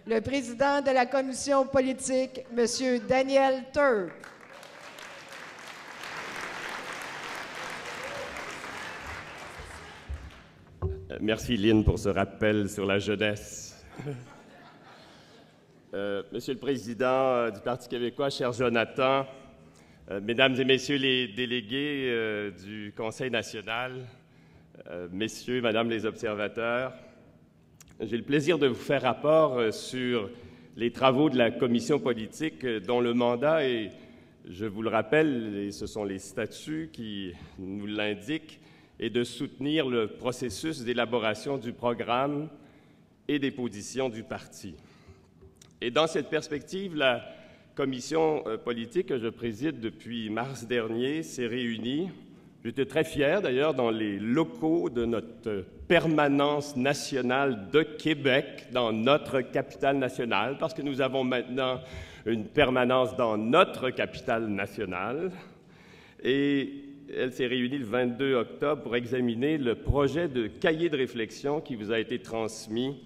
le président de la commission politique, M. Daniel Turk. Merci, Lynn, pour ce rappel sur la jeunesse. Monsieur le Président du Parti québécois, cher Jonathan, Mesdames et Messieurs les délégués du Conseil national, Messieurs, Madame les observateurs, j'ai le plaisir de vous faire rapport sur les travaux de la commission politique dont le mandat est, je vous le rappelle, et ce sont les statuts qui nous l'indiquent, et de soutenir le processus d'élaboration du programme et des positions du parti. Et dans cette perspective, la commission politique que je préside depuis mars dernier s'est réunie. J'étais très fier, d'ailleurs, dans les locaux de notre permanence nationale de Québec, dans notre capitale nationale, parce que nous avons maintenant une permanence dans notre capitale nationale. Et elle s'est réunie le 22 octobre pour examiner le projet de cahier de réflexion qui vous a été transmis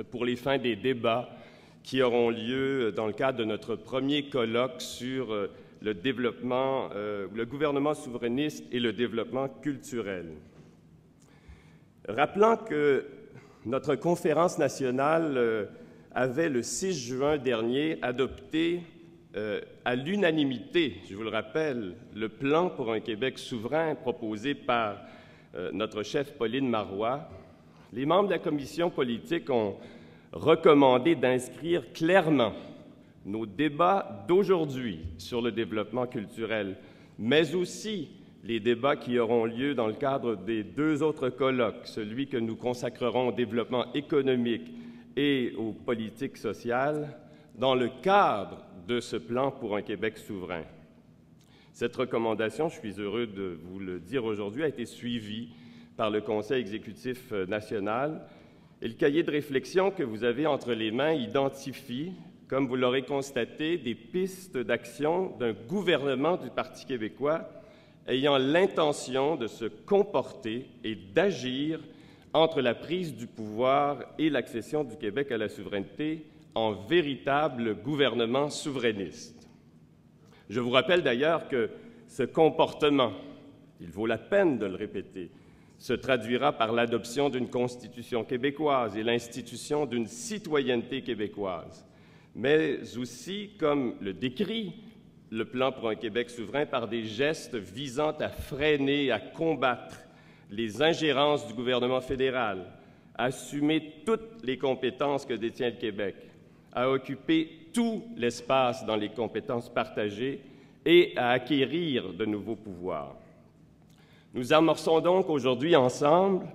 pour les fins des débats qui auront lieu dans le cadre de notre premier colloque sur le développement, le gouvernement souverainiste et le développement culturel. Rappelant que notre conférence nationale avait, le 6 juin dernier, adopté à l'unanimité, je vous le rappelle, le plan pour un Québec souverain proposé par notre chef Pauline Marois, les membres de la commission politique ont recommandé d'inscrire clairement nos débats d'aujourd'hui sur le développement culturel, mais aussi les débats qui auront lieu dans le cadre des deux autres colloques, celui que nous consacrerons au développement économique et aux politiques sociales, dans le cadre de ce plan pour un Québec souverain. Cette recommandation, je suis heureux de vous le dire aujourd'hui, a été suivie par le Conseil exécutif national. Et le cahier de réflexion que vous avez entre les mains identifie, comme vous l'aurez constaté, des pistes d'action d'un gouvernement du Parti québécois ayant l'intention de se comporter et d'agir entre la prise du pouvoir et l'accession du Québec à la souveraineté en véritable gouvernement souverainiste. Je vous rappelle d'ailleurs que ce comportement, il vaut la peine de le répéter, se traduira par l'adoption d'une Constitution québécoise et l'institution d'une citoyenneté québécoise, mais aussi, comme le décrit le plan pour un Québec souverain, par des gestes visant à freiner, à combattre les ingérences du gouvernement fédéral, à assumer toutes les compétences que détient le Québec, à occuper tout l'espace dans les compétences partagées et à acquérir de nouveaux pouvoirs. Nous amorçons donc aujourd'hui ensemble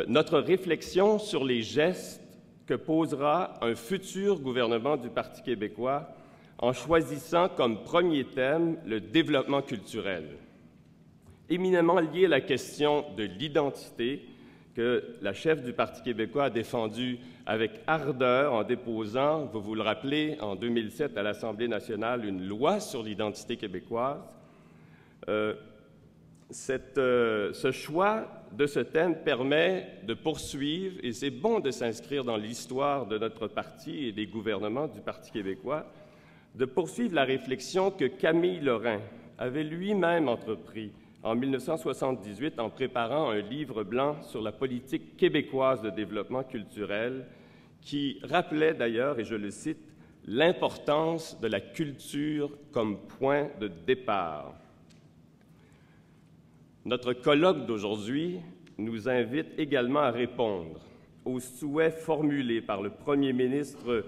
notre réflexion sur les gestes que posera un futur gouvernement du Parti québécois en choisissant comme premier thème le développement culturel. Éminemment lié à la question de l'identité que la chef du Parti québécois a défendue avec ardeur en déposant, vous vous le rappelez, en 2007 à l'Assemblée nationale, une loi sur l'identité québécoise. Ce choix de ce thème permet de poursuivre, et c'est bon de s'inscrire dans l'histoire de notre parti et des gouvernements du Parti québécois, de poursuivre la réflexion que Camille Lorrain avait lui-même entrepris en 1978 en préparant un livre blanc sur la politique québécoise de développement culturel qui rappelait d'ailleurs, et je le cite, l'importance de la culture comme point de départ. Notre colloque d'aujourd'hui nous invite également à répondre aux souhaits formulés par le premier ministre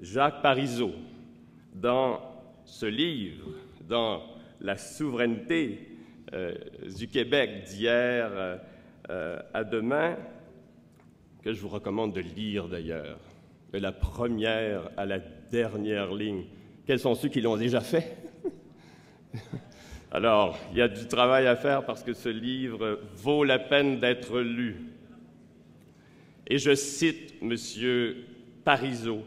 Jacques Parizeau dans ce livre, dans La souveraineté du Québec d'hier à demain, que je vous recommande de lire d'ailleurs, de la première à la dernière ligne. Quels sont ceux qui l'ont déjà fait? Alors, il y a du travail à faire parce que ce livre vaut la peine d'être lu. Et je cite M. Parizeau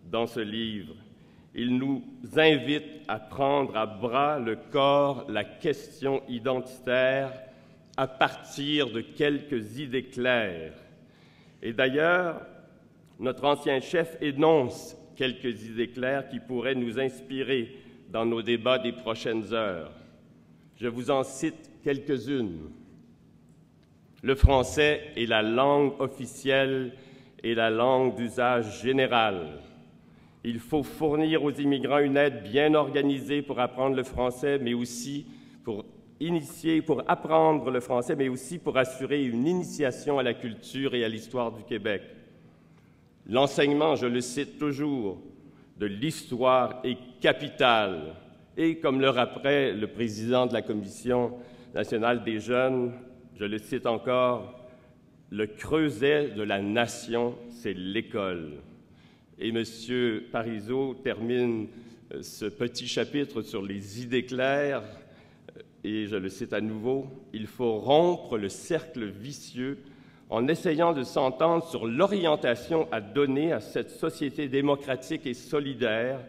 dans ce livre. Il nous invite à prendre à bras le corps la question identitaire à partir de quelques idées claires. Et d'ailleurs, notre ancien chef énonce quelques idées claires qui pourraient nous inspirer dans nos débats des prochaines heures. Je vous en cite quelques-unes. Le français est la langue officielle et la langue d'usage général. Il faut fournir aux immigrants une aide bien organisée pour apprendre le français, mais aussi pour apprendre le français, mais aussi pour assurer une initiation à la culture et à l'histoire du Québec. L'enseignement, je le cite toujours, de l'histoire est capital. Et comme le rappelait le président de la Commission nationale des jeunes, je le cite encore, le creuset de la nation, c'est l'école. Et M. Parizeau termine ce petit chapitre sur les idées claires, et je le cite à nouveau, « Il faut rompre le cercle vicieux en essayant de s'entendre sur l'orientation à donner à cette société démocratique et solidaire,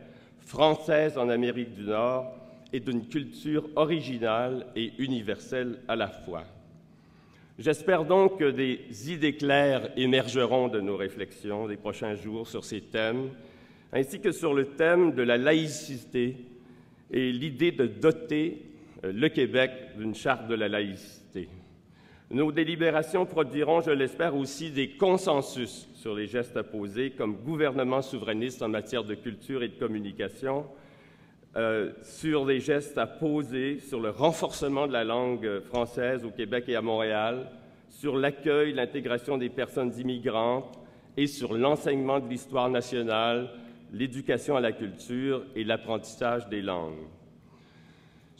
française en Amérique du Nord, et d'une culture originale et universelle à la fois. » J'espère donc que des idées claires émergeront de nos réflexions des prochains jours sur ces thèmes, ainsi que sur le thème de la laïcité et l'idée de doter le Québec d'une charte de la laïcité. Nos délibérations produiront, je l'espère, aussi des consensus sur les gestes à poser comme gouvernement souverainiste en matière de culture et de communication, sur les gestes à poser, sur le renforcement de la langue française au Québec et à Montréal, sur l'accueil, l'intégration des personnes immigrantes et sur l'enseignement de l'histoire nationale, l'éducation à la culture et l'apprentissage des langues.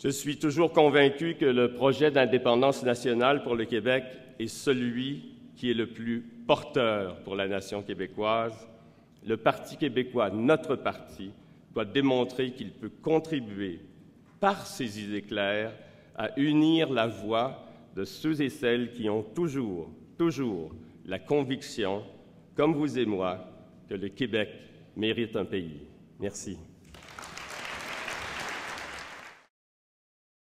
Je suis toujours convaincu que le projet d'indépendance nationale pour le Québec est celui qui est le plus porteur pour la nation québécoise. Le Parti québécois, notre parti, doit démontrer qu'il peut contribuer, par ses idées claires, à unir la voix de ceux et celles qui ont toujours la conviction, comme vous et moi, que le Québec mérite un pays. Merci.